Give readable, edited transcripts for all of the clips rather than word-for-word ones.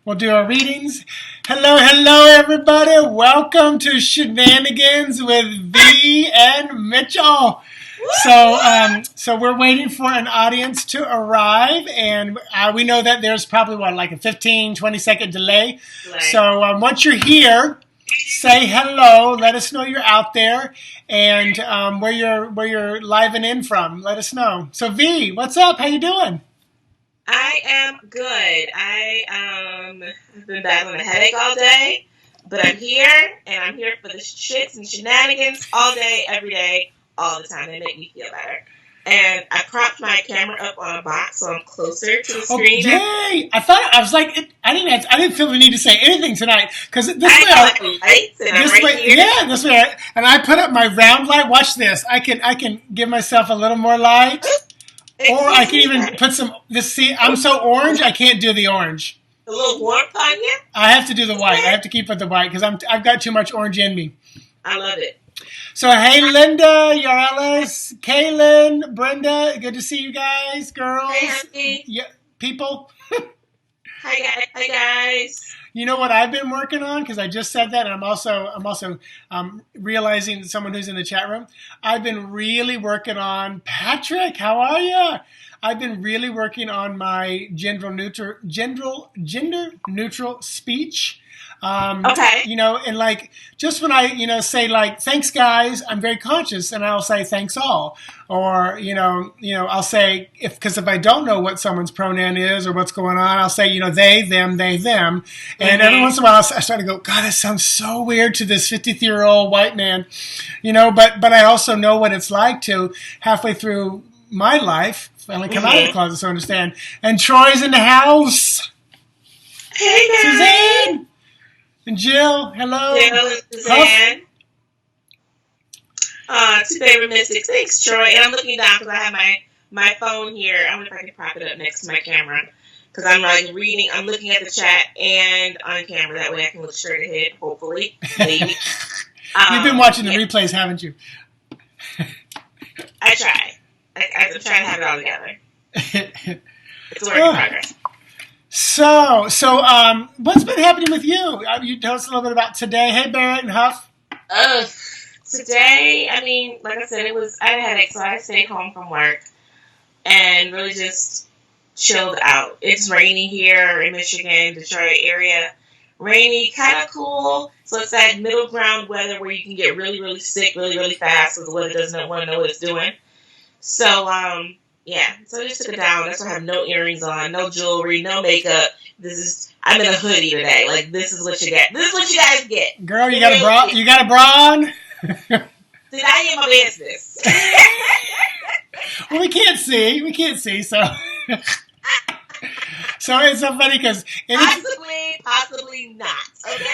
We'll do our readings. Hello, everybody. Welcome to Shenanigans with V and Mitchell. So we're waiting for an audience to arrive, and we know that there's probably, like a 15, 20-second delay. So once you're here, say hello. Let us know you're out there, and where you're living in from. Let us know. So V, what's up? How you doing? I am good. I've been battling a headache all day, but I'm here, and I'm here for the shits and shenanigans all day, every day, all the time. They make me feel better. And I propped my camera up on a box so I'm closer to the screen. Oh, yay! I was like, I didn't feel the need to say anything tonight because this way, and I put up my round light. Watch this. I can give myself a little more light. Or I can even put some. See, I'm so orange, I can't do the orange. A little warmth on you? I have to do the white. I have to keep with the white because I've got too much orange in me. I love it. So hey, Linda, Yarellis, Kaylin, Brenda, good to see you guys, girls. Hey, honey. Yeah, people. Hi guys. You know what I've been working on? Because I just said that, and I'm also realizing someone who's in the chat room. I've been really working on Patrick. How are you? I've been really working on my gender neutral speech. Okay. And like just when I say like thanks guys, I'm very conscious, and I'll say thanks all, or I'll say if I don't know what someone's pronoun is or what's going on, I'll say they, them, and every once in a while I start to go, God, that sounds so weird to this 53-year-old white man, but I also know what it's like to halfway through my life finally come out of the closet, so I understand. And Troy's in the house. Hey guys. Suzanne. And Jill, hello. Jill and Suzanne. Two favorite mystics. Thanks, Troy. And I'm looking down because I have my phone here. I wonder if I can prop it up next to my camera. Because I'm like reading, I'm looking at the chat and on camera. That way I can look straight ahead, hopefully. Maybe. You've been watching the replays, haven't you? I try. I'm trying to have it all together. It's a work in progress. So, what's been happening with you? You tell us a little bit about today. Hey, Barrett and Huff. Today, like I said, I had a headache, so I stayed home from work and really just chilled out. It's rainy here in Michigan, Detroit area. Rainy, kind of cool. So it's that middle ground weather where you can get really, really sick really, really fast because the weather doesn't want to know what it's doing. So, yeah, so I just took it down. That's why I have no earrings on, no jewelry, no makeup. I'm in a hoodie today. Like, this is what you get. This is what you guys get. Girl, you got a bra? You got a bra on? See, I ain't my business. Well, we can't see, so. So it's so funny because possibly not. Okay.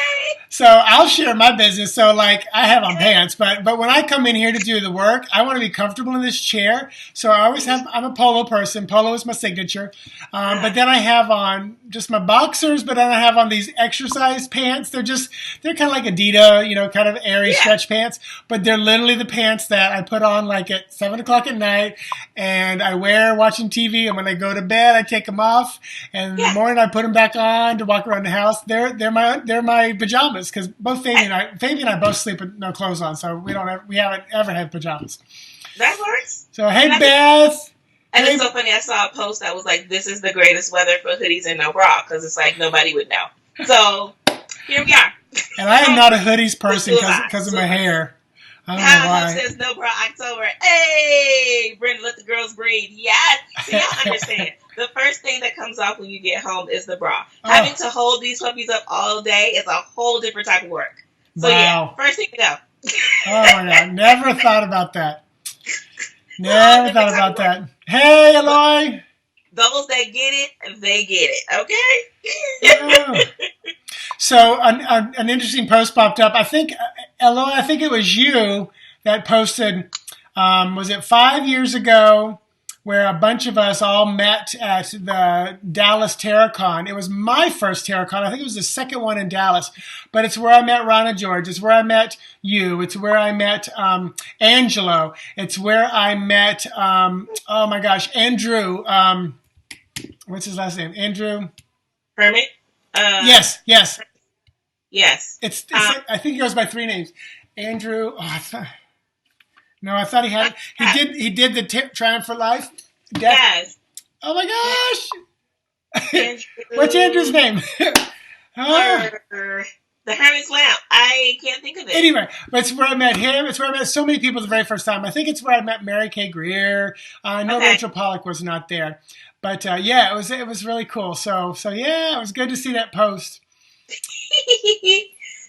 So I'll share my business. So like I have on pants, but when I come in here to do the work, I want to be comfortable in this chair. So I'm a polo person. Polo is my signature. But then I have on just my boxers, but then I have on these exercise pants. They're kind of like Adidas, kind of airy stretch pants, but they're literally the pants that I put on like at 7:00 at night and I wear watching TV. And when I go to bed, I take them off. And in the morning, I put them back on to walk around the house. They're my pajamas because both Fabi and I both sleep with no clothes on, so we haven't ever had pajamas. That works. So hey, Beth. And it's so funny. I saw a post that was like, "This is the greatest weather for hoodies and no bra," because it's like nobody would know. So here we are. And I am not a hoodies person because of my hair. I don't know why. Says no bra October. Hey, Brenda, let the girls breathe. Yes. So y'all understand. The first thing that comes off when you get home is the bra. Having to hold these puppies up all day is a whole different type of work. So yeah, first thing to go. Oh my God, never thought about that. Never thought about that. Hey, Eloy. Those that get it, they get it. Okay. Yeah. So an interesting post popped up. I think, Eloy, it was you that posted, was it 5 years ago, where a bunch of us all met at the Dallas TerraCon. It was my first TerraCon. I think it was the second one in Dallas. But it's where I met Ronna George. It's where I met you. It's where I met Angelo. It's where I met, oh my gosh, Andrew. What's his last name? Andrew? Hermit? Yes, yes. Yes. It's I think he goes by 3 names. Andrew. Oh, no, I thought he had. He did the Triumph for Life. Death. Yes. Oh my gosh! Andrew. What's Andrew's name? The Hermit's Lamp. I can't think of it. Anyway, it's where I met him. It's where I met so many people the very first time. I think it's where I met Mary Kay Greer. I know Rachel Pollack was not there, but yeah, it was really cool. So yeah, it was good to see that post.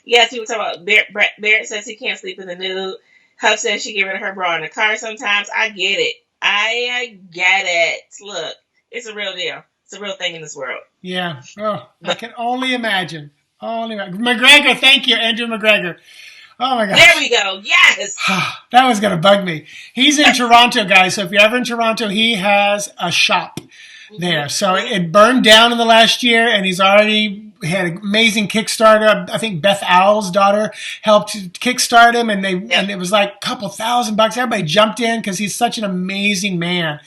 Yes, he was talking about Barrett says he can't sleep in the nude. Huff says she get rid of her bra in the car sometimes. I get it. I get it. Look, it's a real deal. It's a real thing in this world. Yeah. Oh, I can only imagine. McGregor, thank you, Andrew McGregor. Oh my gosh. There we go. Yes. That was going to bug me. He's in Toronto, guys. So if you're ever in Toronto, he has a shop there. So it burned down in the last year, and he's already had an amazing Kickstarter. I think Beth Owl's daughter helped kickstart him, and it was like a couple $1,000. Everybody jumped in because he's such an amazing man.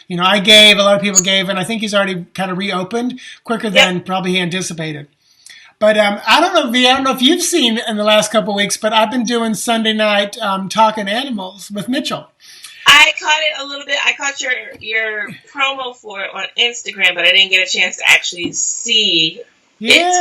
You know, I gave, a lot of people gave, and I think he's already kind of reopened quicker than probably he anticipated. But I don't know, V, I don't know if you've seen in the last couple of weeks, but I've been doing Sunday night Talking Animals with Mitchell. I caught it a little bit. I caught your promo for it on Instagram, but I didn't get a chance to actually see it.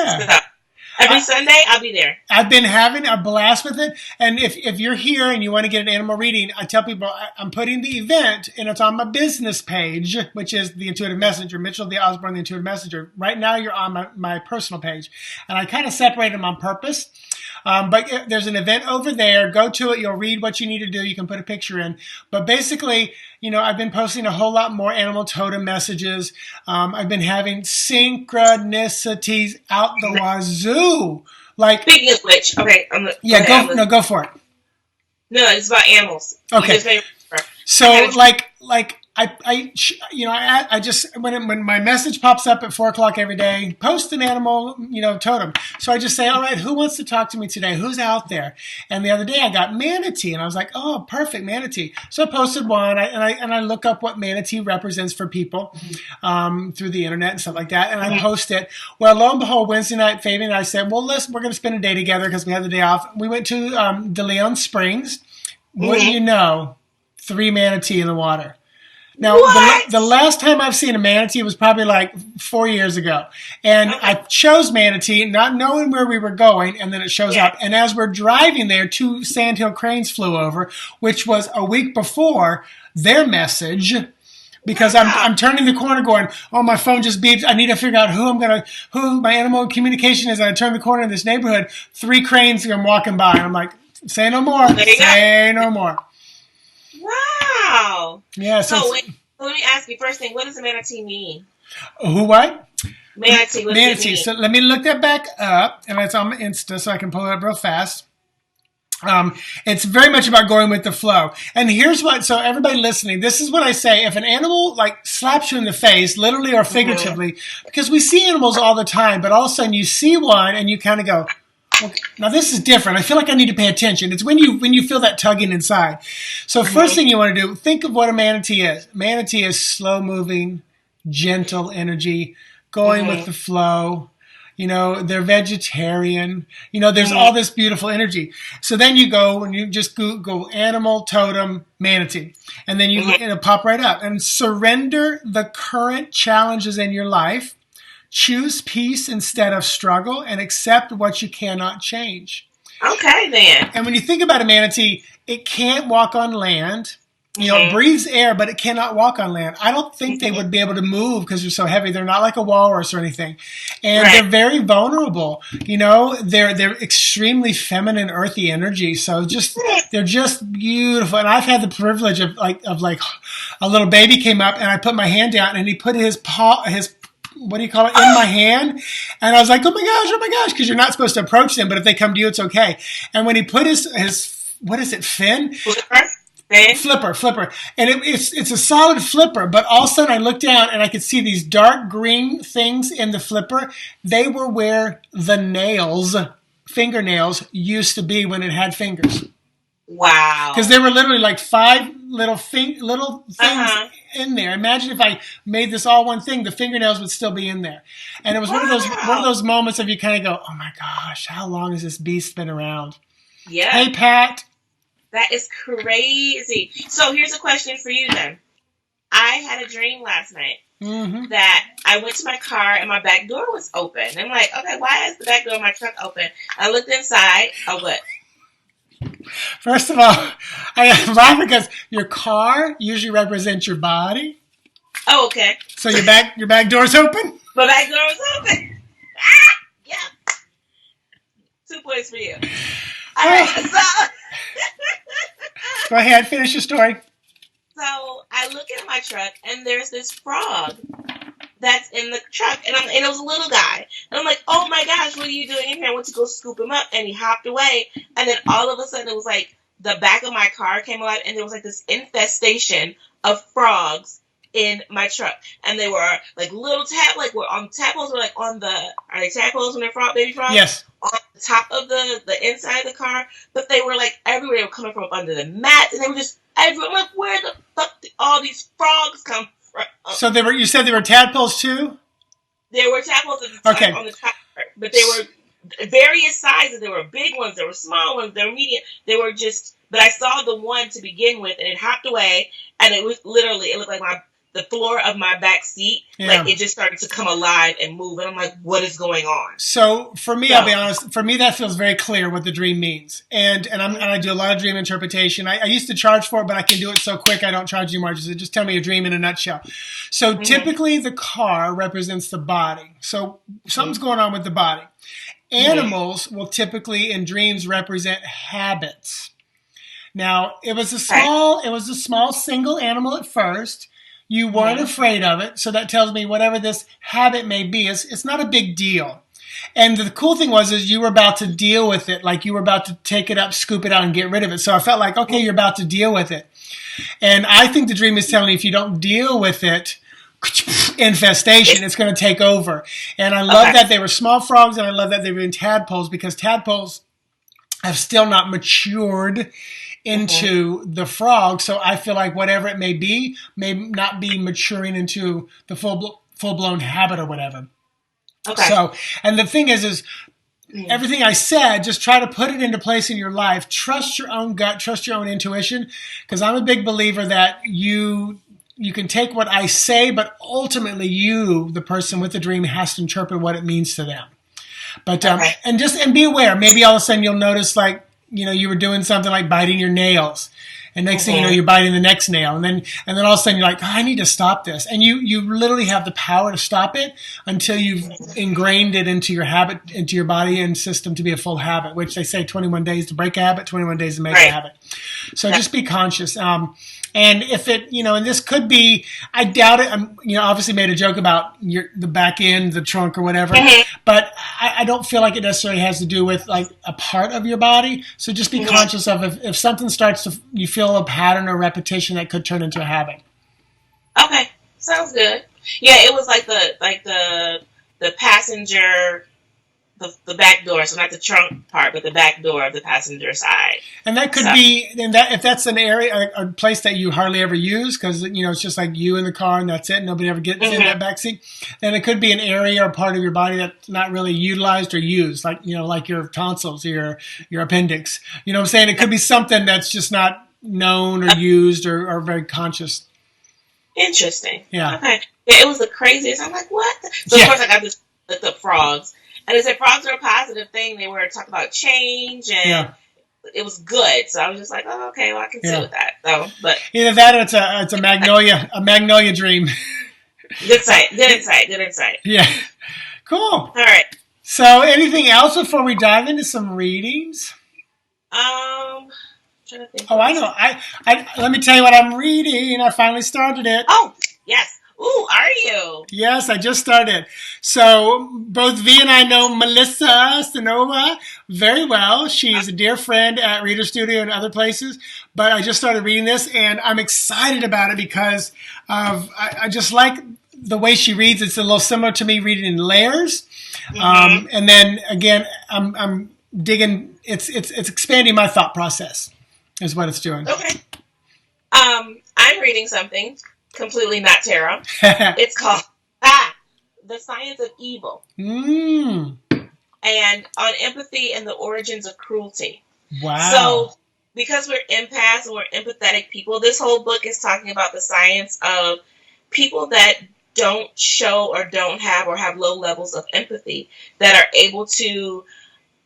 So every Sunday, I'll be there. I've been having a blast with it. And if you're here and you want to get an animal reading, I tell people I'm putting the event, and it's on my business page, which is the Intuitive Messenger, Mitchell the Osborn, the Intuitive Messenger. Right now, you're on my personal page. And I kind of separate them on purpose. But there's an event over there. Go to it. You'll read what you need to do. You can put a picture in. But basically, you know, I've been posting a whole lot more animal totem messages. I've been having synchronicities out the wazoo. Like, speaking of which, okay, go for it. No, it's about animals. Okay. So, I just when my message pops up at 4:00 every day, post an animal, totem. So I just say, all right, who wants to talk to me today? Who's out there? And the other day I got manatee, and I was like, oh, perfect, manatee. So I posted one, and I look up what manatee represents for people through the internet and stuff like that, and I post it. Well, lo and behold, Wednesday night, Fabian and I said, well, we're going to spend a day together because we had the day off. We went to De Leon Springs. Wouldn't you know, 3 manatee in the water. Now, the last time I've seen a manatee was probably like 4 years ago. And I chose manatee, not knowing where we were going, and then it shows up. And as we're driving there, 2 sandhill cranes flew over, which was a week before their message. Because I'm turning the corner going, oh, my phone just beeps. I need to figure out who my animal communication is. And I turn the corner in this neighborhood, 3 cranes come walking by. And I'm like, say no more. Say no more. Wow. Yeah. So let me ask you first thing. What does a manatee mean? Who? What? Manatee. What does it mean? So let me look that back up, and it's on my Insta, so I can pull it up real fast. It's very much about going with the flow. And here's what. So everybody listening, this is what I say: if an animal slaps you in the face, literally or figuratively, because we see animals all the time, but all of a sudden you see one and you kind of go, okay, now this is different. I feel like I need to pay attention. It's when you feel that tugging inside. So first thing you want to do, think of what a manatee is. Manatee is slow moving, gentle energy, going with the flow. They're vegetarian. There's all this beautiful energy. So then you go and you just Google animal totem manatee, and then it'll pop right up. And surrender the current challenges in your life. Choose peace instead of struggle, and accept what you cannot change. Okay, then. And when you think about a manatee, it can't walk on land. It breathes air, but it cannot walk on land. I don't think they would be able to move because they're so heavy. They're not like a walrus or anything. And they're very vulnerable. They're extremely feminine, earthy energy. So they're just beautiful. And I've had the privilege of a little baby came up, and I put my hand down, and he put his paw, what do you call it, in my hand. And I was like, oh my gosh, because you're not supposed to approach them, but if they come to you, it's okay. And when he put his what is it, fin? Flipper. And it's a solid flipper, but all of a sudden I looked down and I could see these dark green things in the flipper. They were where the fingernails used to be when it had fingers. Because Wow. there were literally like 5 little things Uh-huh. in there. Imagine if I made this all one thing, the fingernails would still be in there. And it was one of Wow. those moments of you kind of go, oh my gosh, how long has this beast been around? Yeah. Hey Pat. That is crazy. So here's a question for you then. I had a dream last night Mm-hmm. that I went to my car and my back door was open. I'm like, okay, why is the back door of my truck open? I looked inside. Oh, what? First of all, I laugh because your car usually represents your body. Oh, okay. So your back door's open. My back door was open. Ah, yeah. 2 points for you. All right. Oh, So, go ahead, finish your story. so I look at my truck and there's this frog that's in the truck, and it was a little guy, and I'm like, oh my gosh, what are you doing in here? I went to go scoop him up, and he hopped away, and then all of a sudden it was like the back of my car came alive, and there was like this infestation of frogs in my truck, and they were like little were on tadpoles, were like on the are they tadpoles when they're baby frogs Yes. on the top of the inside of the car, but they were like everywhere. They were coming from up under the mats, and they were just everywhere. I'm like, where the fuck did all these frogs come from? So you said they were tadpoles too? There were tadpoles at the top, Okay. on the top, but they were various sizes. There were big ones, there were small ones, there were medium. They were just, but I saw the one to begin with, and it hopped away, and it was literally, it looked like the floor of my back seat, Yeah. like it just started to come alive and move, and I'm like, what is going on? So for me, So, I'll be honest. For me, that feels very clear what the dream means, and I do a lot of dream interpretation. I used to charge for it, but I can do it so quick I don't charge you more. Just tell me a dream in a nutshell. So typically, the car represents the body. So something's going on with the body. Animals will typically in dreams represent habits. Now it was a small single animal at first. You weren't afraid of it, so that tells me whatever this habit may be, it's not a big deal. And the cool thing is you were about to deal with it, like you were about to take it up, scoop it out, and get rid of it. So I felt like, okay, you're about to deal with it. And I think the dream is telling you if you don't deal with it, infestation, it's going to take over. And I love that they were small frogs, and I love that they were in tadpoles, because tadpoles have still not matured into the frog. So I feel like whatever it may not be maturing into the full blown habit or whatever. okay. So, and the thing is everything I said, just try to put it into place in your life. Trust your own gut, trust your own intuition, because I'm a big believer that you can take what I say, but ultimately you, the person with the dream, has to interpret what it means to them. But and be aware. Maybe all of a sudden you'll notice, like, you were doing something like biting your nails, and next thing you know, you're biting the next nail, and then all of a sudden you're like, oh, I need to stop this, and you literally have the power to stop it until you've ingrained it into your habit, into your body and system to be a full habit. Which they say 21 days to break a habit, 21 days to make a habit. So just be conscious. And if it, and this could be, I doubt it. Obviously made a joke about the back end, the trunk or whatever, but I don't feel like it necessarily has to do with like a part of your body. So just be conscious of if something starts to, you feel a pattern or repetition that could turn into a habit. Okay, sounds good. Yeah, it was like the passenger, the back door, so not the trunk part, but the back door of the passenger side. And that could be, and that if that's an area, a place that you hardly ever use, because it's just like you in the car and that's it, nobody ever gets in that back seat. Then it could be an area or part of your body that's not really utilized or used, like like your tonsils or your appendix. You know what I'm saying? It could be something that's just not known or used or very conscious. Interesting. Yeah. Okay. Yeah, it was the craziest. I'm like, what? So of course I got this the frogs. And they said frogs are a positive thing. They were talking about change, and it was good. So I was just like, oh, okay, well, I can sit with that. So, but either that or it's a magnolia dream. Good insight. Yeah, cool. All right. So, anything else before we dive into some readings? Trying to think. Oh, I know. I let me tell you what I'm reading. I finally started it. Oh, yes. Ooh, are you? Yes, I just started. So both V and I know Melissa Stanova very well. She's a dear friend at Reader Studio and other places. But I just started reading this, and I'm excited about it because I just like the way she reads. It's a little similar to me reading in layers. And then again, I'm digging. It's expanding my thought process. is what it's doing. Okay. I'm reading something completely not tarot. It's called The Science of Evil. Mm. And on empathy and the origins of cruelty. Wow. So, because we're empaths and we're empathetic people, this whole book is talking about the science of people that don't show or have low levels of empathy, that are able to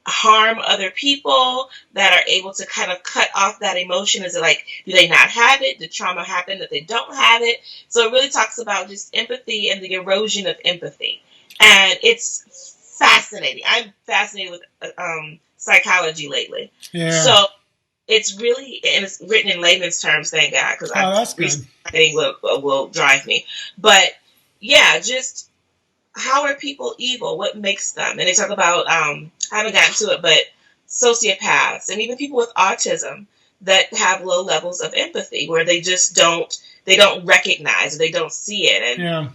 harm other people, that are able to kind of cut off that emotion. Is it like, do they not have it? Did trauma happen that they don't have it? So it really talks about just empathy and the erosion of empathy. And it's fascinating. I'm fascinated with psychology lately. Yeah. So it's really, and it's written in layman's terms, thank God, because that's good. Reading will drive me. But yeah, just how are people evil? What makes them? And they talk about, I haven't gotten to it, but sociopaths and even people with autism that have low levels of empathy, where they just don't recognize, or they don't see it. And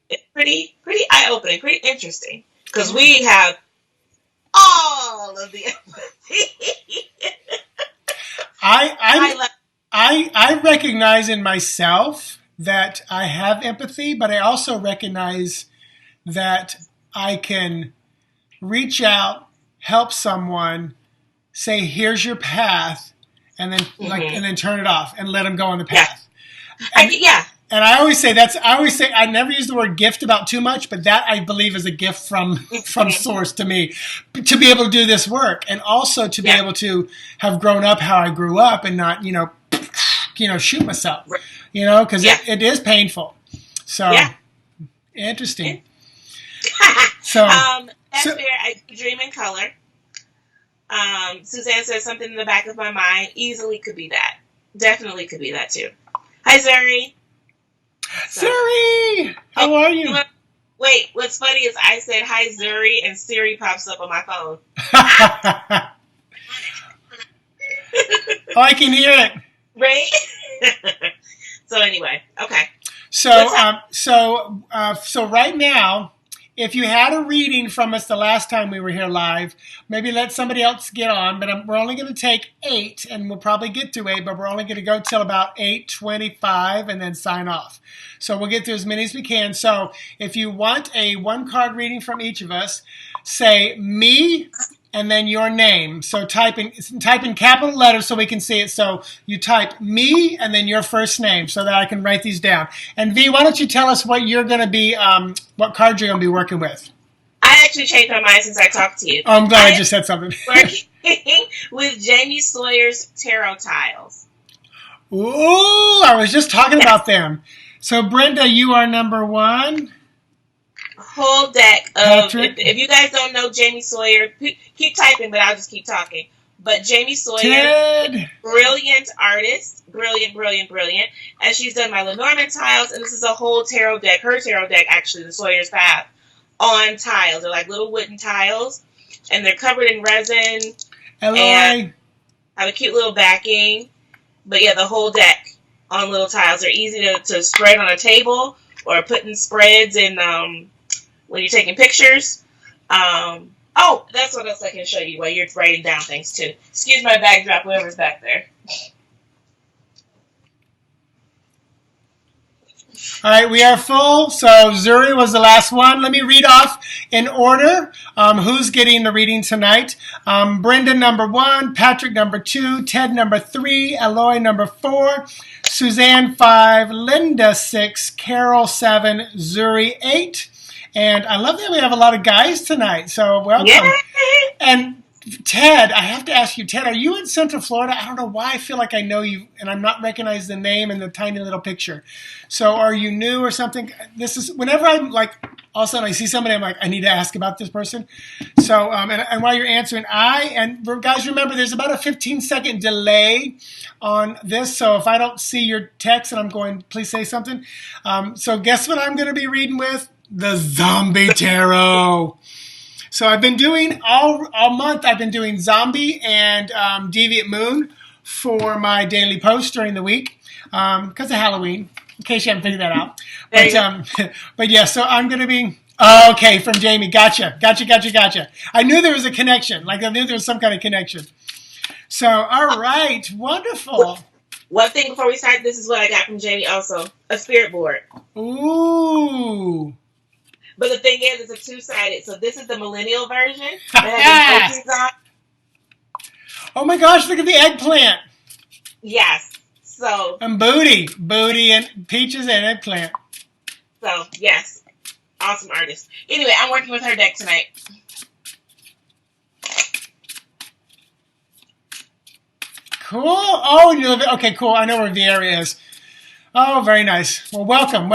it's pretty eye-opening, pretty interesting, because we have all of the empathy. I recognize in myself that I have empathy, but I also recognize that I can reach out, help someone, say, "Here's your path," and then and then turn it off and let them go on the path. Yeah. And I always say I never use the word gift about too much, but that I believe is a gift from source to me, to be able to do this work, and also to be able to have grown up how I grew up and not shoot myself, because it is painful. So interesting. I dream in color. Suzanne says something in the back of my mind. Easily could be that. Definitely could be that too. Hi, Zuri. Zuri, how are you? Wait, what's funny is I said hi, Zuri, and Siri pops up on my phone. I can hear it. Right? So anyway, okay. So right now, if you had a reading from us the last time we were here live, maybe let somebody else get on, but we're only going to take 8, and we'll probably get to 8, but we're only going to go till about 8:25 and then sign off. So we'll get through as many as we can. So if you want a 1-card reading from each of us, say me and then your name. So type in capital letters so we can see it. So you type me and then your first name so that I can write these down. And V, why don't you tell us what you're going to be, what card you're going to be working with? I actually changed my mind since I talked to you. Oh, I'm glad I just said something. Working with Jamie Sawyer's tarot tiles. Ooh, I was just talking about them. So Brenda, you are number 1. Whole deck of, if you guys don't know Jamie Sawyer, keep typing, but I'll just keep talking. But Jamie Sawyer, Ted. Brilliant artist, brilliant, and she's done my Lenormand tiles, and this is a whole tarot deck, her tarot deck actually, the Sawyer's Path, on tiles. They're like little wooden tiles, and they're covered in resin, and have a cute little backing, but yeah, the whole deck on little tiles. They're easy to spread on a table, or put in spreads in, when you're taking pictures. That's what else I can show you while you're writing down things too. Excuse my backdrop, whoever's back there. All right, we are full. So Zuri was the last one. Let me read off in order who's getting the reading tonight. Brenda, number 1. Patrick, number 2. Ted, number 3. Eloy, number 4. Suzanne, 5. Linda, 6. Carol, 7. Zuri, 8. And I love that we have a lot of guys tonight. So welcome. Yeah. And Ted, I have to ask you, Ted, are you in Central Florida? I don't know why I feel like I know you, and I'm not recognizing the name and the tiny little picture. So are you new or something? This is, whenever I'm like, all of a sudden I see somebody, I'm like, I need to ask about this person. So, and while you're answering, guys, remember there's about a 15-second delay on this. So if I don't see your text and I'm going, please say something. So guess what I'm going to be reading with? The Zombie Tarot. So I've been doing all month. I've been doing Zombie and Deviant Moon for my daily post during the week because of Halloween. In case you haven't figured that out, but yeah. So I'm going to be okay from Jamie. Gotcha. I knew there was a connection. Like I knew there was some kind of connection. So, all right, wonderful. One thing before we start, this is what I got from Jamie also, a spirit board. Ooh. But the thing is, it's a two-sided. So this is the millennial version that has emojis on. Oh my gosh, look at the eggplant. Yes. So. And Booty and Peaches and eggplant. So, yes. Awesome artist. Anyway, I'm working with her deck tonight. Cool. Oh, you live. Okay, cool. I know where the area is. Oh, very nice. Well, welcome.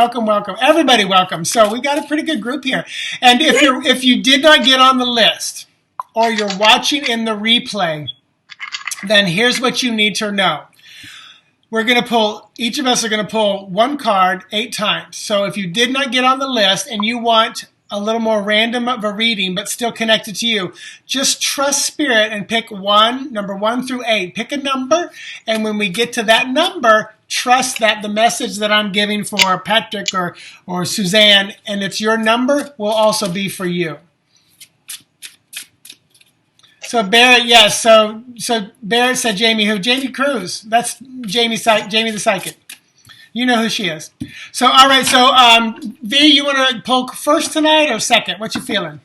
Everybody, welcome. So we got a pretty good group here. And if you did not get on the list, or you're watching in the replay, then here's what you need to know. We're going to pull, each of us are going to pull one card 8 times. So if you did not get on the list and you want a little more random of a reading, but still connected to you, just trust spirit and pick number 1 through 8. Pick a number, and when we get to that number, trust that the message that I'm giving for Patrick or Suzanne, and it's your number, will also be for you. So Barrett, yes. So Barrett said Jamie who? Jamie Cruz. That's Jamie the Psychic. You know who she is. So all right. So V, you want to pull first tonight or second? What you feeling?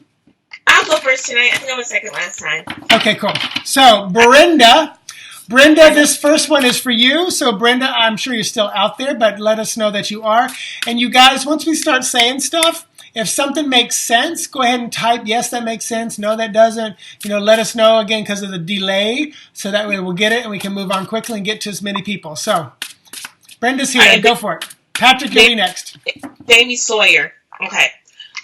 I'll go first tonight. I think I was second last time. Okay, cool. So Brenda, this first one is for you. So Brenda, I'm sure you're still out there, but let us know that you are. And you guys, once we start saying stuff, if something makes sense, go ahead and type, yes, that makes sense. No, that doesn't. Let us know again because of the delay. So that way we'll get it and we can move on quickly and get to as many people. So Brenda's here. Right, go for it. Patrick, you'll be next. Jamie Sawyer. Okay.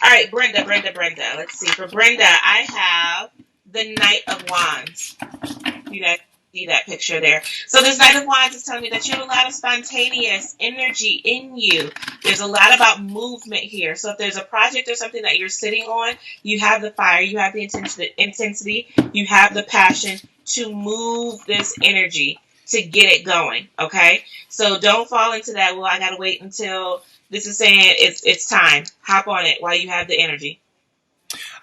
All right, Brenda. Let's see. For Brenda, I have the Knight of Wands. See that picture there. So this Knight of Wands is telling me that you have a lot of spontaneous energy in you. There's a lot about movement here. So if there's a project or something that you're sitting on, you have the fire, you have the intensity, you have the passion to move this energy to get it going. Okay? So don't fall into that, well, I got to wait until this is saying it's time. Hop on it while you have the energy.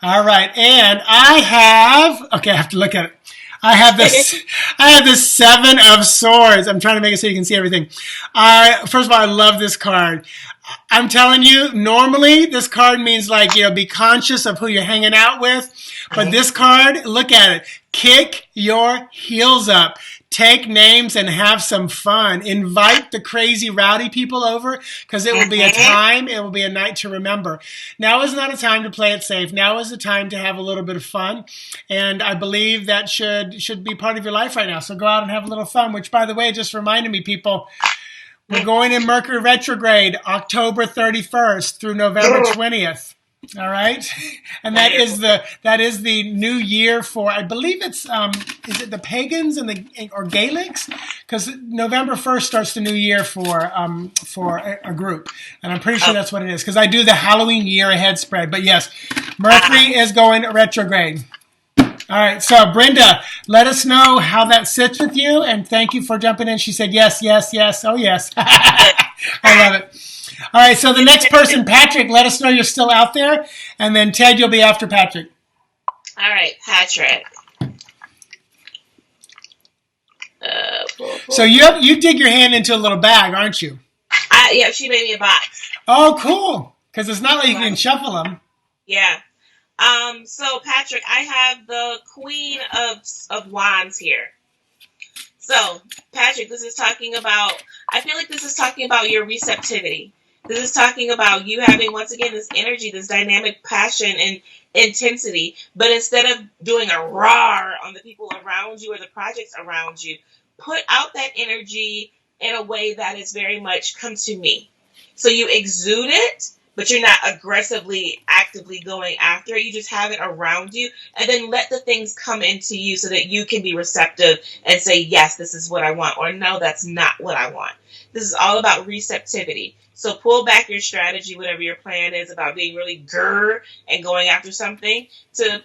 All right. And I have to look at it. I have this 7 of Swords. I'm trying to make it so you can see everything. First of all, I love this card. I'm telling you, normally this card means be conscious of who you're hanging out with. But this card, look at it. Kick your heels up. Take names and have some fun. Invite the crazy rowdy people over because it will be a time. It will be a night to remember. Now is not a time to play it safe. Now is the time to have a little bit of fun. And I believe that should be part of your life right now. So go out and have a little fun, which, by the way, just reminded me, people, we're going in Mercury retrograde October 31st through November 20th. All right. And that is the new year for, I believe it's, is it the pagans or Gaelics? Because November 1st starts the new year for a group. And I'm pretty sure that's what it is because I do the Halloween year ahead spread. But yes, Mercury is going retrograde. All right. So Brenda, let us know how that sits with you. And thank you for jumping in. She said, yes. Oh, yes. I love it. All right, so the next person, Patrick, let us know you're still out there. And then Ted, you'll be after Patrick. All right, Patrick. So you dig your hand into a little bag, aren't you? Yeah, she made me a box. Oh, cool. Because it's not like you can shuffle them. Yeah. So, Patrick, I have the Queen of Wands here. So, Patrick, I feel like this is talking about your receptivity. This is talking about you having, once again, this energy, this dynamic passion and intensity. But instead of doing a roar on the people around you or the projects around you, put out that energy in a way that is very much come to me. So you exude it, but you're not aggressively, actively going after it. You just have it around you. And then let the things come into you so that you can be receptive and say, yes, this is what I want. Or no, that's not what I want. This is all about receptivity. So pull back your strategy, whatever your plan is about being really grr and going after something, to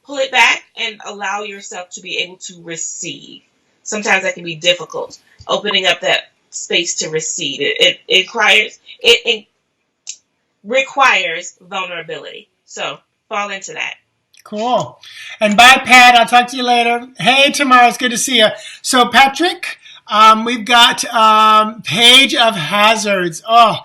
pull it back and allow yourself to be able to receive. Sometimes that can be difficult, opening up that space to receive. It requires vulnerability. So fall into that. Cool. And bye, Pat. I'll talk to you later. Hey, Tamara, it's good to see you. So, Patrick, we've got Page of Hazards. Oh,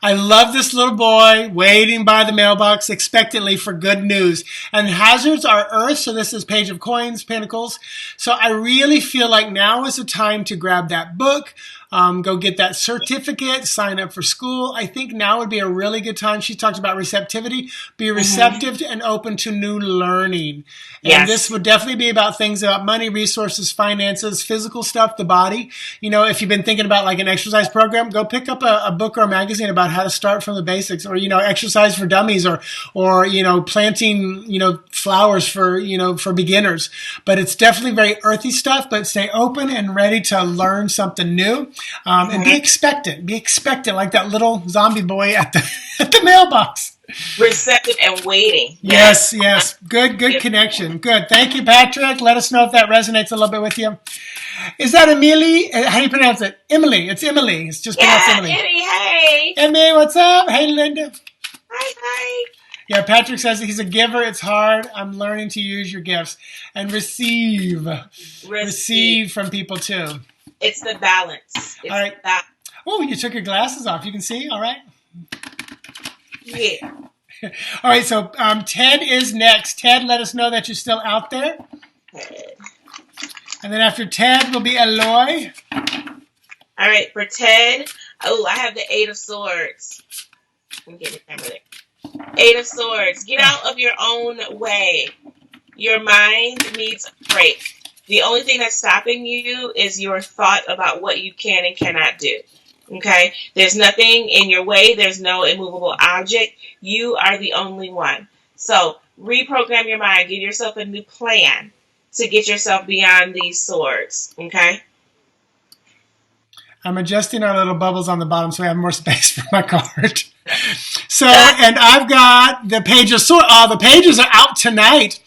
I love this little boy waiting by the mailbox expectantly for good news. And hazards are earth, so this is Page of Coins, Pentacles. So I really feel like now is the time to grab that book, go get that certificate, sign up for school. I think now would be a really good time. She talked about receptivity. Be receptive and open to new learning. Yes. And this would definitely be about things about money, resources, finances, physical stuff, the body. You know, if you've been thinking about like an exercise program, go pick up a book or a magazine about how to start from the basics, or, you know, exercise for dummies, or, you know, planting, you know, flowers for, you know, for beginners. But it's definitely very earthy stuff, but stay open and ready to learn something new. And be expectant like that little zombie boy at the mailbox. Receptive and waiting. Yes. Good connection. Good. Thank you, Patrick. Let us know if that resonates a little bit with you. Is that Emily? How do you pronounce it? Emily. It's Emily. It's just pronounced Emily. Emily, hey. Emily, what's up? Hey, Linda. Hi. Yeah, Patrick says he's a giver. It's hard. I'm learning to use your gifts and receive from people too. It's the balance. It's all right. That. Oh, you took your glasses off. You can see. All right. Yeah. All right. So Ted is next. Ted, let us know that you're still out there. Ted. And then after Ted will be Eloy. All right, for Ted. Oh, I have the Eight of Swords. Let me get the camera there. Eight of Swords. Get out of your own way. Your mind needs a break. The only thing that's stopping you is your thought about what you can and cannot do. Okay? There's nothing in your way. There's no immovable object. You are the only one. So reprogram your mind. Give yourself a new plan to get yourself beyond these swords. Okay? I'm adjusting our little bubbles on the bottom so we have more space for my card. So, and I've got the Page of Swords. The pages are out tonight.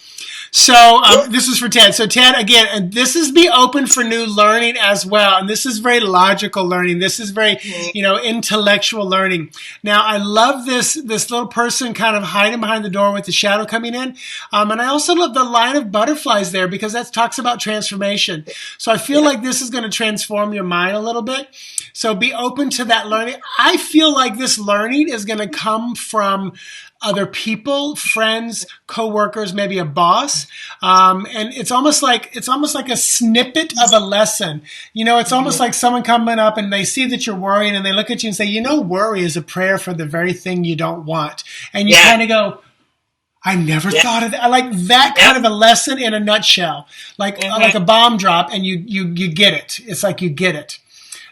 So this is for Ted. So Ted, again, and this is be open for new learning as well. And this is very logical learning. This is very, you know, intellectual learning. Now, I love this little person kind of hiding behind the door with the shadow coming in. And I also love the line of butterflies there because that talks about transformation. So I feel like this is going to transform your mind a little bit. So be open to that learning. I feel like this learning is going to come from other people, friends, coworkers, maybe a boss. And it's almost like a snippet of a lesson. You know, it's almost like someone coming up and they see that you're worrying and they look at you and say, you know, worry is a prayer for the very thing you don't want. And you kind of go, I never thought of that. I like that kind of a lesson in a nutshell, like a bomb drop, and you get it. It's like you get it.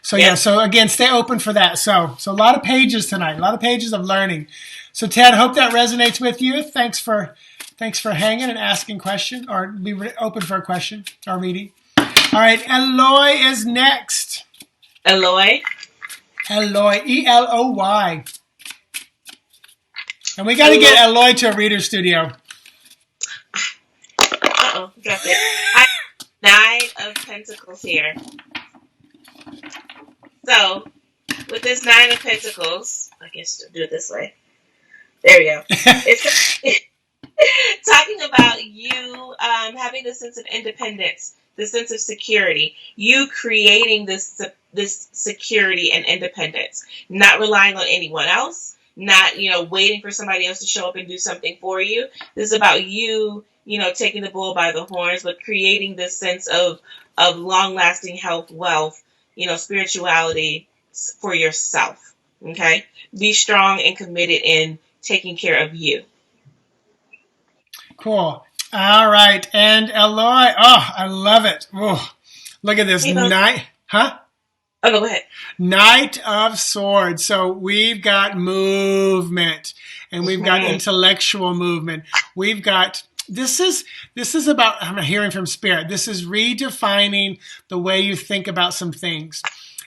So so again, stay open for that. So a lot of pages tonight, a lot of pages of learning. So Ted, hope that resonates with you. Thanks for hanging and asking question, or be open for a question or reading. All right, Eloy is next. Eloy, Eloy. And we got to get Eloy to a reader studio. Dropped it. Nine of Pentacles here. So, with this Nine of Pentacles, I guess I'll do it this way. There we go. It's talking about you having this sense of independence, the sense of security, you creating this security and independence, not relying on anyone else, not, you know, waiting for somebody else to show up and do something for you. This is about you, you know, taking the bull by the horns, but creating this sense of long-lasting health, wealth, you know, spirituality for yourself. Okay? Be strong and committed in taking care of you. Cool. All right. And Eloy, I love it. Oh, look at this. Knight. Huh? Oh, no, go ahead. Knight of Swords. So we've got movement and we've got intellectual movement. We've got, this is about, I'm hearing from Spirit. This is redefining the way you think about some things.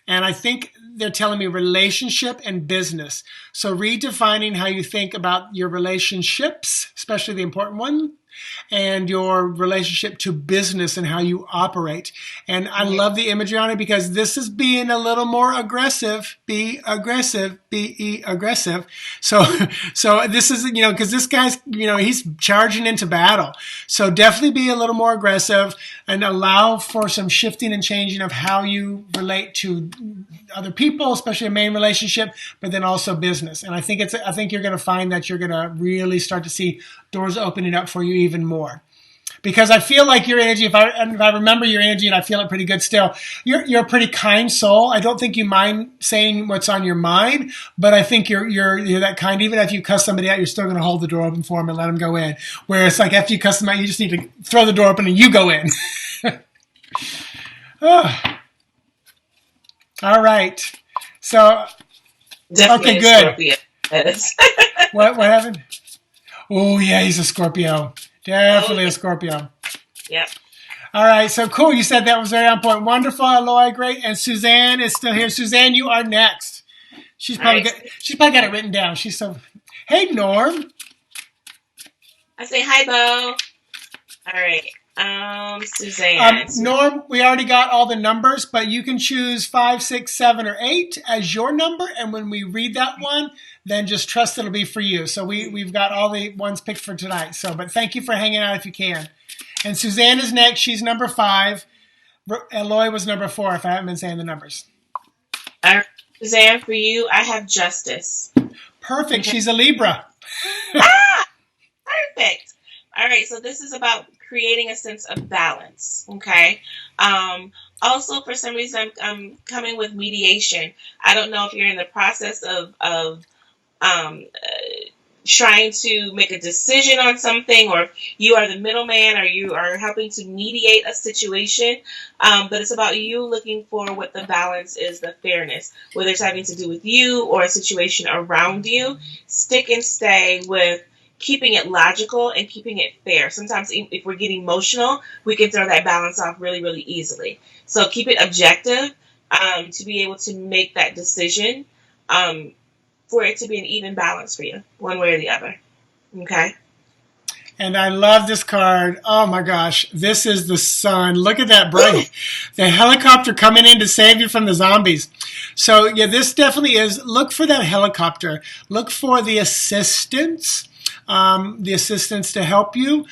And I think they're telling me relationship and business. So redefining how you think about your relationships, especially the important one, and your relationship to business and how you operate. And I love the imagery on it because this is being a little more aggressive. Be aggressive. Be aggressive. So this is, because this guy's, he's charging into battle. So definitely be a little more aggressive and allow for some shifting and changing of how you relate to other people, especially a main relationship, but then also business. And I think you're going to find that you're going to really start to see doors opening up for you even more. Because I feel like your energy, if I remember your energy, and I feel it pretty good still, you're a pretty kind soul. I don't think you mind saying what's on your mind, but I think you're that kind. Even if you cuss somebody out, you're still going to hold the door open for them and let them go in. Whereas like after you cuss them out, you just need to throw the door open and you go in. Oh. All right. So, Definitely okay, good. What happened? Oh, yeah, he's a Scorpio. Definitely a Scorpio. Yep. All right, so cool. You said that was very on point. Wonderful, Aloy, great. And Suzanne is still here. Suzanne, you are next. She's probably got it written down. She's so. Hey, Norm. I say hi, Bo. All right. Suzanne. Norm, we already got all the numbers, but you can choose 5, 6, 7, or 8 as your number. And when we read that one, then just trust it'll be for you. So we've got all the ones picked for tonight. So, but thank you for hanging out if you can. And Suzanne is next. She's number 5. Eloy was number 4, if I haven't been saying the numbers. All right, Suzanne, for you, I have Justice. Perfect. Okay. She's a Libra. Perfect. All right, so this is about creating a sense of balance, okay? Also, for some reason, I'm coming with mediation. I don't know if you're in the process of trying to make a decision on something, or if you are the middleman, or you are helping to mediate a situation, but it's about you looking for what the balance is, the fairness, whether it's having to do with you or a situation around you. Stick and stay with keeping it logical and keeping it fair. Sometimes if we're getting emotional, we can throw that balance off really, really easily. So keep it objective to be able to make that decision for it to be an even balance for you, one way or the other. Okay? And I love this card. Oh my gosh. This is the sun. Look at that bright. The helicopter coming in to save you from the zombies. So yeah, this definitely is. Look for that helicopter. Look for the assistance. To help you.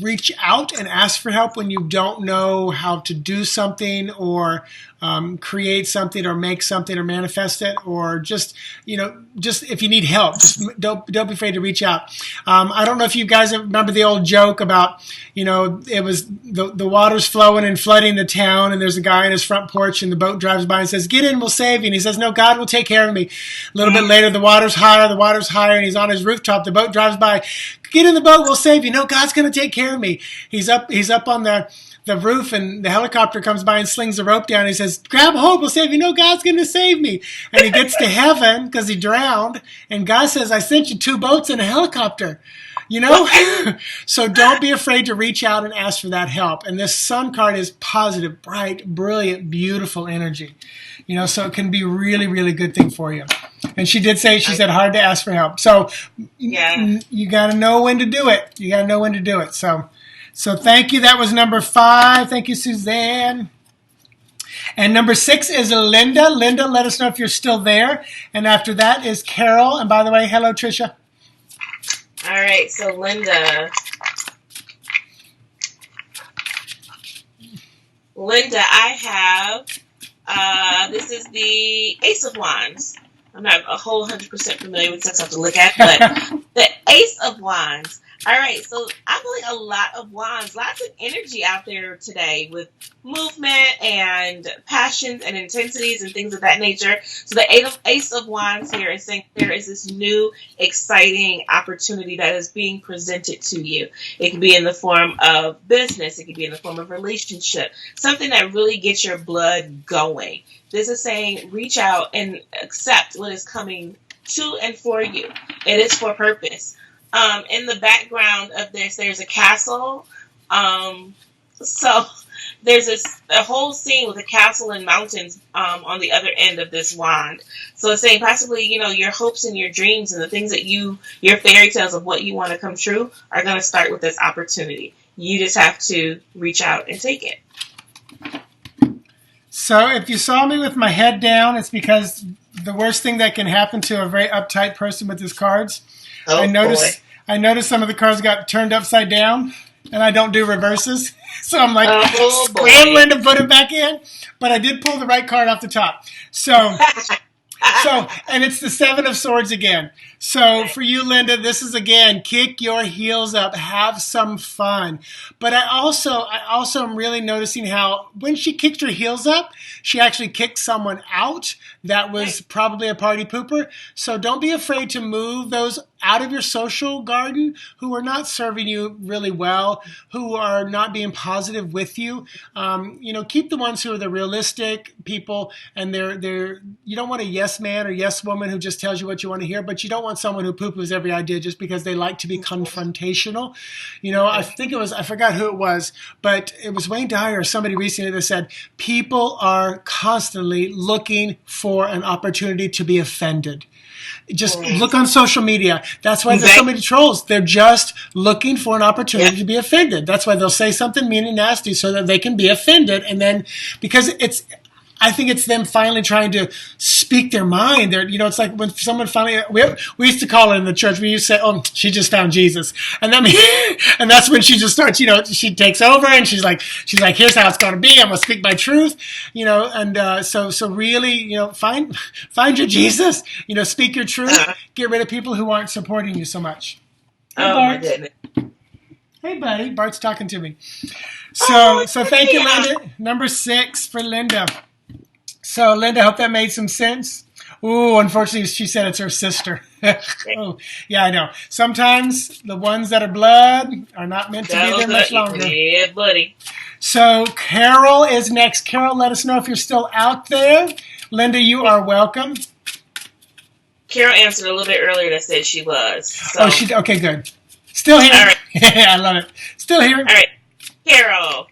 Reach out and ask for help when you don't know how to do something or create something or make something or manifest it, or just if you need help, just don't be afraid to reach out. I don't know if you guys remember the old joke about, it was the water's flowing and flooding the town, and there's a guy on his front porch and the boat drives by and says, "Get in, we'll save you." And he says, "No, God will take care of me." A little bit later, the water's higher, and he's on his rooftop. The boat drives by. "Get in the boat, we'll save you." "No, God's going to take care of me." He's up on the roof, and the helicopter comes by and slings the rope down. He says, "Grab a hold, we'll save you." "No, God's going to save me." And he gets to heaven because he drowned, and God says, "I sent you 2 boats and a helicopter." So don't be afraid to reach out and ask for that help. And this sun card is positive, bright, brilliant, beautiful energy. So it can be really, really good thing for you. And she said hard to ask for help. So you got to know when to do it. So thank you. That was number 5. Thank you, Suzanne. And number 6 is Linda. Linda, let us know if you're still there. And after that is Carol. And by the way, hello, Tricia. All right, so Linda, I have, this is the Ace of Wands. I'm not a whole 100% familiar with this, I have to look at, but the Ace of Wands. All right, so I'm feeling a lot of wands, lots of energy out there today with movement and passions and intensities and things of that nature. So the Ace of Wands here is saying there is this new, exciting opportunity that is being presented to you. It can be in the form of business. It can be in the form of relationship, something that really gets your blood going. This is saying reach out and accept what is coming to and for you. It is for purpose. In the background of this, there's a castle. So there's a whole scene with a castle and mountains on the other end of this wand. So it's saying possibly, your hopes and your dreams and the things that your fairy tales of what you want to come true are going to start with this opportunity. You just have to reach out and take it. So if you saw me with my head down, it's because the worst thing that can happen to a very uptight person with his cards, I noticed some of the cards got turned upside down, and I don't do reverses. So I'm like scrambling to put it back in, but I did pull the right card off the top. So, and it's the Seven of Swords again. So for you, Linda, this is again, kick your heels up, have some fun. But I also am really noticing how when she kicked her heels up, she actually kicked someone out that was probably a party pooper. So don't be afraid to move those out of your social garden who are not serving you really well, who are not being positive with you. Keep the ones who are the realistic people, and they're you don't want a yes man or yes woman who just tells you what you want to hear, but you don't want someone who poo-poos every idea just because they like to be confrontational. I forgot who it was, but it was Wayne Dyer or somebody recently that said, people are constantly looking for an opportunity to be offended. Just look on social media. That's why there's so many trolls. They're just looking for an opportunity to be offended. That's why they'll say something mean and nasty so that they can be offended. And then, because I think it's them finally trying to speak their mind. It's like when someone finally, we used to call it in the church, we used to say, oh, she just found Jesus. And and that's when she just starts, she takes over and she's like, here's how it's going to be. I'm going to speak my truth, so really, find your Jesus, speak your truth, get rid of people who aren't supporting you so much. Hey, Bart. My goodness. Hey, buddy. Bart's talking to me. So thank you, Linda. Number 6 for Linda. So, Linda, I hope that made some sense. Ooh, unfortunately, she said it's her sister. Oh, yeah, I know. Sometimes the ones that are blood are not meant to be there much longer. Yeah, buddy. So, Carol is next. Carol, let us know if you're still out there. Linda, you are welcome. Carol answered a little bit earlier that said she was. So. Oh, okay, good. Still here. All right. I love it. Still here. All right. Carol.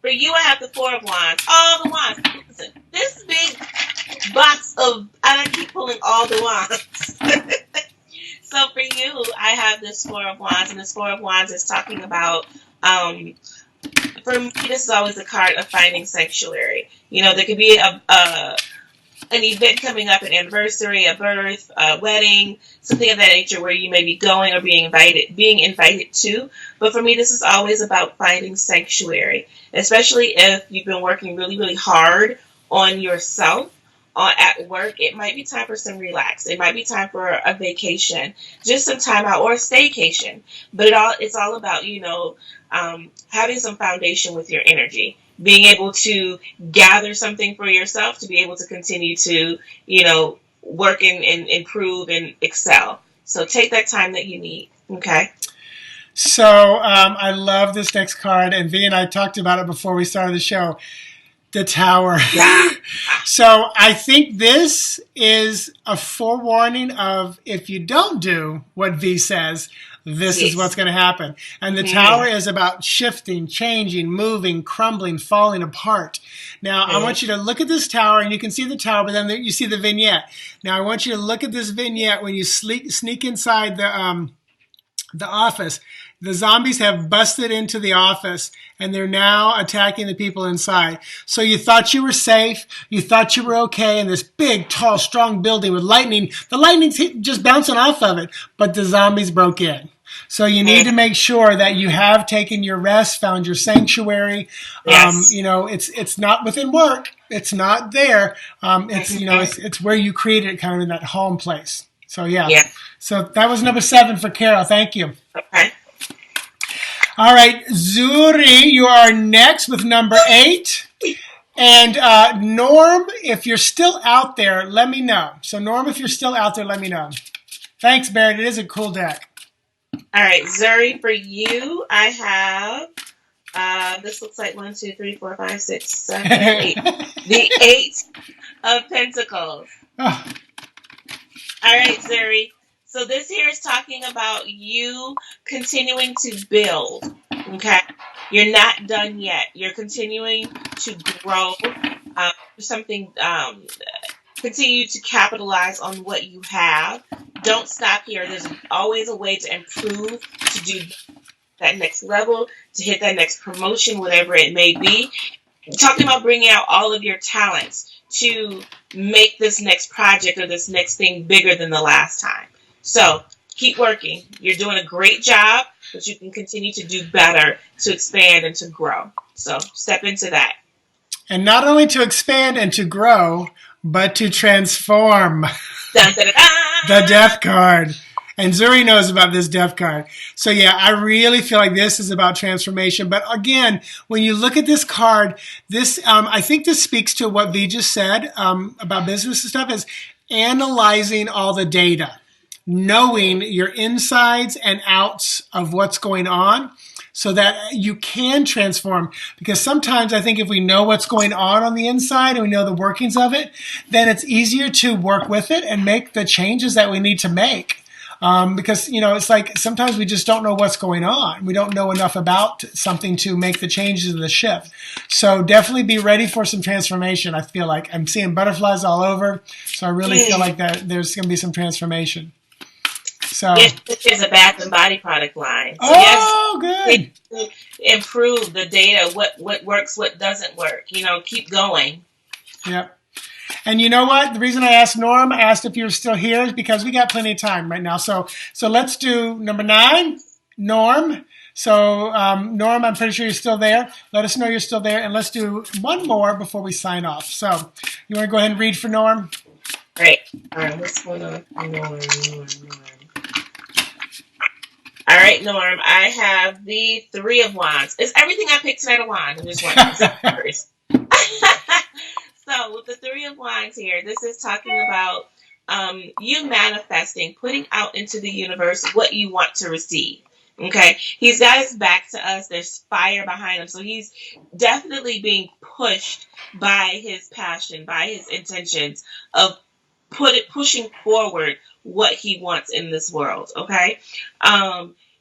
For you, I have the Four of Wands. All the wands. Listen, this big box of, and I keep pulling all the wands. So for you, I have this Four of Wands, and this Four of Wands is talking about, for me, this is always a card of finding sanctuary. There could be an event coming up, an anniversary, a birth, a wedding, something of that nature where you may be going or being invited to. But for me, this is always about finding sanctuary, especially if you've been working really, really hard on yourself at work. It might be time for some relax. It might be time for a vacation, just some time out, or a staycation. But it's all about, having some foundation with your energy. Being able to gather something for yourself to be able to continue to, work and improve and excel. So take that time that you need. Okay. So I love this next card, and V and I talked about it before we started the show. The Tower. Yeah. So I think this is a forewarning of, if you don't do what V says, this is what's going to happen. And the Tower is about shifting, changing, moving, crumbling, falling apart. Now, I want you to look at this tower, and you can see the tower, but then you see the vignette. Now, I want you to look at this vignette when you sneak inside the office. The zombies have busted into the office, and they're now attacking the people inside. So you thought you were safe. You thought you were okay in this big, tall, strong building with lightning. The lightning's just bouncing off of it, but the zombies broke in. So you need to make sure that you have taken your rest, found your sanctuary. Yes. It's not within work. It's not there. It's where you created it, kind of in that home place. So yeah. So that was number 7 for Carol. Thank you. Okay. All right, Zuri, you are next with number 8. And Norm, if you're still out there, let me know. So Norm, if you're still out there, let me know. Thanks, Barrett. It is a cool deck. All right, Zuri, for you, I have, this looks like 1, 2, 3, 4, 5, 6, 7, 8. The 8 of Pentacles. Oh. All right, Zuri. So this here is talking about you continuing to build, okay? You're not done yet. You're continuing to grow. Something. Continue to capitalize on what you have. Don't stop here. There's always a way to improve, to do that next level, to hit that next promotion, whatever it may be. Talking about bringing out all of your talents to make this next project or this next thing bigger than the last time. So keep working. You're doing a great job, but you can continue to do better, to expand and to grow. So step into that. And not only to expand and to grow, but to transform. Dun, dun, dun, dun. The death card. And Zuri knows about this death card. So yeah, I really feel like this is about transformation. But again, when you look at this card, this I think this speaks to what V just said about business and stuff, is analyzing all the data, knowing your insides and outs of what's going on, so that you can transform. Because sometimes I think if we know what's going on the inside and we know the workings of it, then it's easier to work with it and make the changes that we need to make. Because, it's like sometimes we just don't know what's going on. We don't know enough about something to make the changes in the shift. So definitely be ready for some transformation. I feel like I'm seeing butterflies all over. So I really feel like that there's going to be some transformation. So this is a bath and body product line. So good. Improve the data. What works, what doesn't work. Keep going. Yep. And you know what? The reason I asked Norm, I asked if you're still here, is because we got plenty of time right now. So let's do number 9, Norm. So Norm, I'm pretty sure you're still there. Let us know you're still there, and let's do one more before we sign off. So you want to go ahead and read for Norm? Great. All right, what's going on? Norm. All right, Norm, I have the 3 of Wands. Is everything I picked tonight a wand? I'm just wondering. So with the 3 of Wands here, this is talking about you manifesting, putting out into the universe what you want to receive. Okay, he's got his back to us. There's fire behind him, so he's definitely being pushed by his passion, by his intentions of pushing forward what he wants in this world. Okay,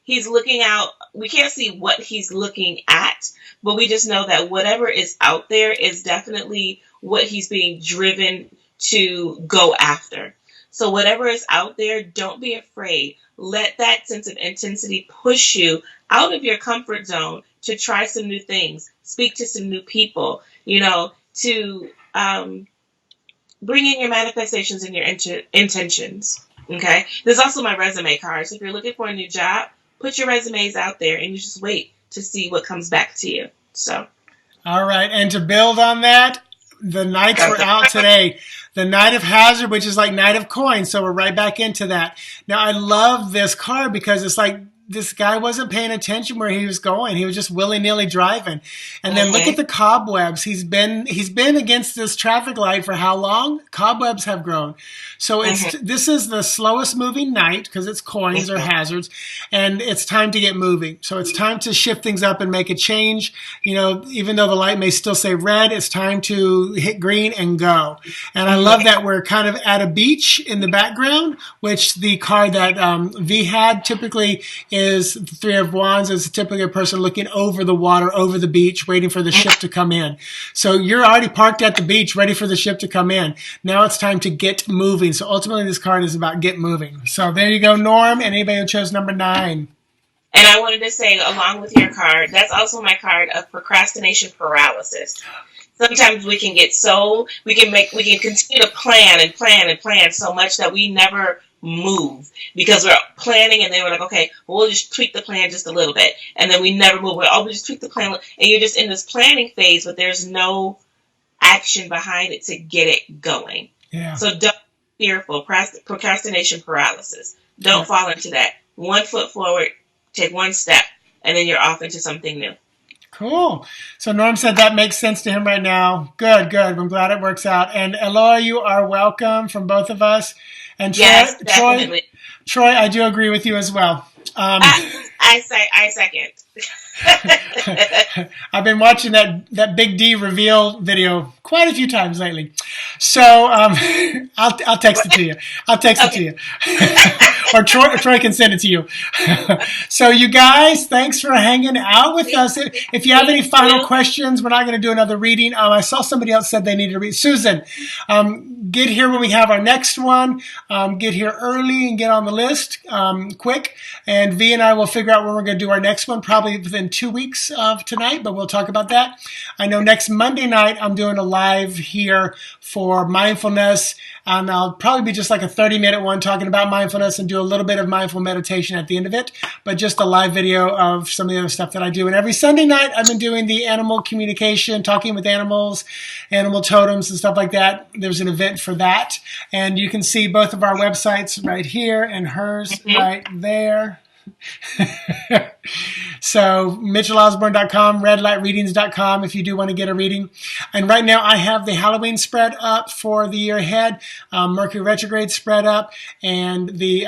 he's looking out. We can't see what he's looking at, but we just know that whatever is out there is definitely what he's being driven to go after. So whatever is out there, don't be afraid. Let that sense of intensity push you out of your comfort zone to try some new things, speak to some new people, to bring in your manifestations and your intentions. Okay. There's also my resume card. So if you're looking for a new job, put your resumes out there and you just wait to see what comes back to you. So. All right. And to build on that, the Knights were out today. The Knight of Hazard, which is like Knight of Coins. So we're right back into that. Now, I love this card because it's like this guy wasn't paying attention where he was going. He was just willy-nilly driving. And then look at the cobwebs. He's been against this traffic light for how long? Cobwebs have grown. So this is the slowest moving knight because it's coins or hazards, and it's time to get moving. So it's time to shift things up and make a change. Even though the light may still say red, it's time to hit green and go. And I love that we're kind of at a beach in the background, which the card that V had typically is the 3 of Wands, is typically a person looking over the water, over the beach, waiting for the ship to come in. So you're already parked at the beach, ready for the ship to come in. Now it's time to get moving. So ultimately this card is about get moving. So there you go, Norm, and anybody who chose number 9. And I wanted to say, along with your card, that's also my card of procrastination paralysis. Sometimes we can we can continue to plan and plan and plan so much that we never move because we're planning and then we're like, okay, well, we'll just tweak the plan just a little bit. And then we never move. We'll just tweak the plan. And you're just in this planning phase, but there's no action behind it to get it going. Yeah. So don't be fearful. Procrastination paralysis. Don't fall into that. 1 foot forward, take 1 step, and then you're off into something new. Cool. So Norm said that makes sense to him right now. Good. I'm glad it works out. And Eloy, you are welcome from both of us. And Troy, yes, definitely. Troy, I do agree with you as well. I second. I've been watching that Big D reveal video quite a few times lately. So I'll text it to you. I'll text it to you. Or Troy can send it to you. So you guys, thanks for hanging out with us. If you have any final questions, we're not going to do another reading. I saw somebody else said they needed to read. Susan, get here when we have our next one. Get here early and get on the list quick. And V and I will figure out when we're going to do our next one, probably within 2 weeks of tonight, but we'll talk about that. I know next Monday night I'm doing a live here for mindfulness. And I'll probably be just like a 30-minute one talking about mindfulness and do a little bit of mindful meditation at the end of it, but just a live video of some of the other stuff that I do. And every Sunday night, I've been doing the animal communication, talking with animals, animal totems and stuff like that. There's an event for that. And you can see both of our websites right here and hers right there. So MitchellOsborn.com, redlightreadings.com if you do want to get a reading. And right now I have the Halloween spread up for the year ahead, Mercury retrograde spread up, and the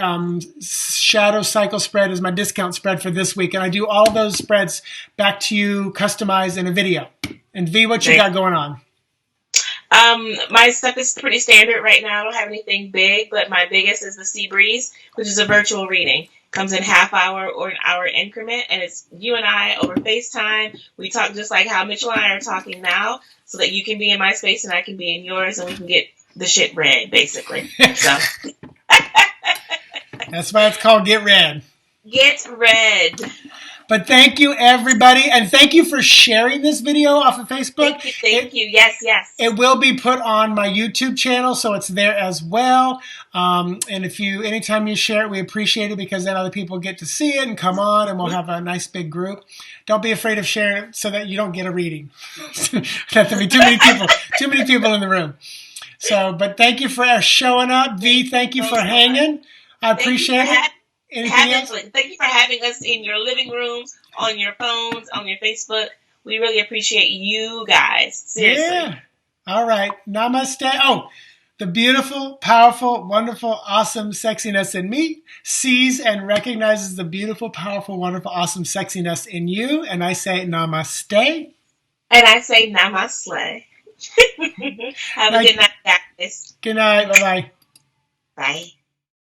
shadow cycle spread is my discount spread for this week. And I do all those spreads back to you customized in a video. And V, what you got going on? My stuff is pretty standard right now. I don't have anything big, but my biggest is the Sea Breeze, which is a virtual reading. Comes in half-hour or an hour increment, and it's you and I over FaceTime. We talk just like how Mitchell and I are talking now, so that you can be in my space and I can be in yours, and we can get the shit read, basically. So that's why it's called Get Read. Get read. But thank you, everybody. And thank you for sharing this video off of Facebook. Thank you. Yes. It will be put on my YouTube channel, so it's there as well. And anytime you share it, we appreciate it because then other people get to see it and come on, and we'll have a nice big group. Don't be afraid of sharing it so that you don't get a reading. There'll be too many people in the room. So, but thank you for showing up. V, thank you for hanging. I appreciate it. Thank you for having us in your living rooms, on your phones, on your Facebook. We really appreciate you guys. Seriously. Yeah. All right. Namaste. Oh, the beautiful, powerful, wonderful, awesome sexiness in me sees and recognizes the beautiful, powerful, wonderful, awesome sexiness in you. And I say namaste. And I say namaste. Have a good night, guys. Good night. Bye-bye. Bye.